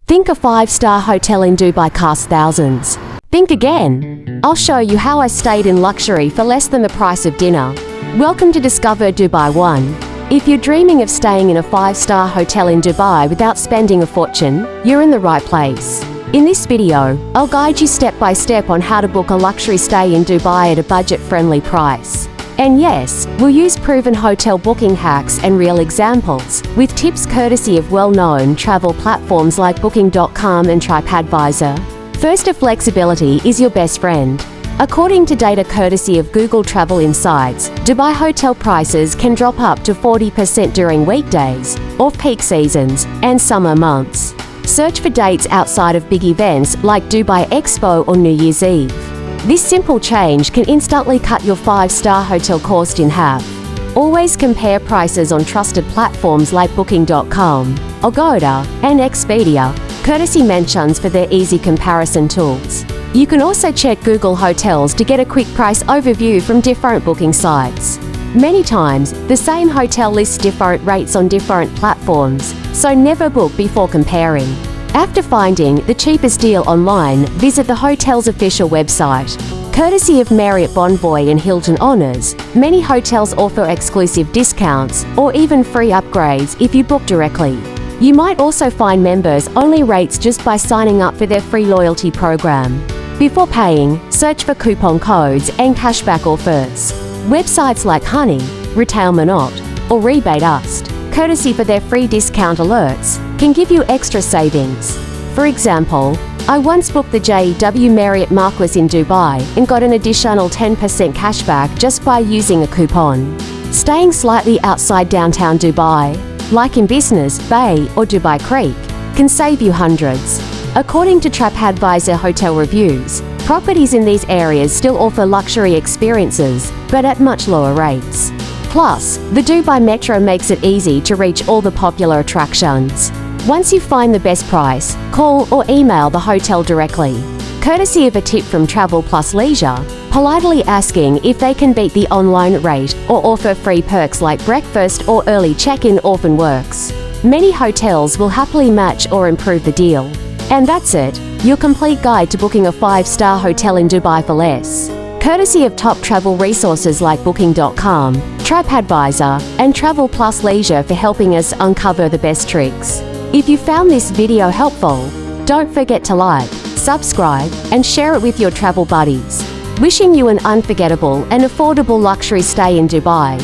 Think a 5-star hotel in Dubai costs thousands. Think again. I'll show you how I stayed in luxury for less than the price of dinner. Welcome to Discover Dubai 1. If you're dreaming of staying in a 5-star hotel in Dubai without spending a fortune, you're in the right place. In this video, I'll guide you step by step on how to book a luxury stay in Dubai at a budget-friendly price. And yes, we'll use proven hotel booking hacks and real examples, with tips courtesy of well-known travel platforms like Booking.com and TripAdvisor. First, if flexibility is your best friend. According to data courtesy of Google Travel Insights, Dubai hotel prices can drop up to 40% during weekdays, off-peak seasons, and summer months. Search for dates outside of big events like Dubai Expo or New Year's Eve. This simple change can instantly cut your 5-star hotel cost in half. Always compare prices on trusted platforms like Booking.com, Agoda, and Expedia, courtesy mentions for their easy comparison tools. You can also check Google Hotels to get a quick price overview from different booking sites. Many times, the same hotel lists different rates on different platforms, so never book before comparing. After finding the cheapest deal online, visit the hotel's official website. Courtesy of Marriott Bonvoy and Hilton Honors, many hotels offer exclusive discounts or even free upgrades if you book directly. You might also find members-only rates just by signing up for their free loyalty program. Before paying, search for coupon codes and cashback offers. Websites like Honey, Retail Minot, or Rebate Ust, courtesy for their free discount alerts, can give you extra savings. For example, I once booked the JW Marriott Marquis in Dubai and got an additional 10% cashback just by using a coupon. Staying slightly outside downtown Dubai, like in Business Bay or Dubai Creek, can save you hundreds. According to TripAdvisor hotel reviews, properties in these areas still offer luxury experiences, but at much lower rates. Plus, the Dubai Metro makes it easy to reach all the popular attractions. Once you find the best price, call or email the hotel directly. Courtesy of a tip from Travel Plus Leisure, politely asking if they can beat the online rate or offer free perks like breakfast or early check-in often works. Many hotels will happily match or improve the deal. And that's it, your complete guide to booking a 5-star hotel in Dubai for less. Courtesy of top travel resources like Booking.com, TripAdvisor, and Travel Plus Leisure for helping us uncover the best tricks. If you found this video helpful, don't forget to like, subscribe, and share it with your travel buddies. Wishing you an unforgettable and affordable luxury stay in Dubai.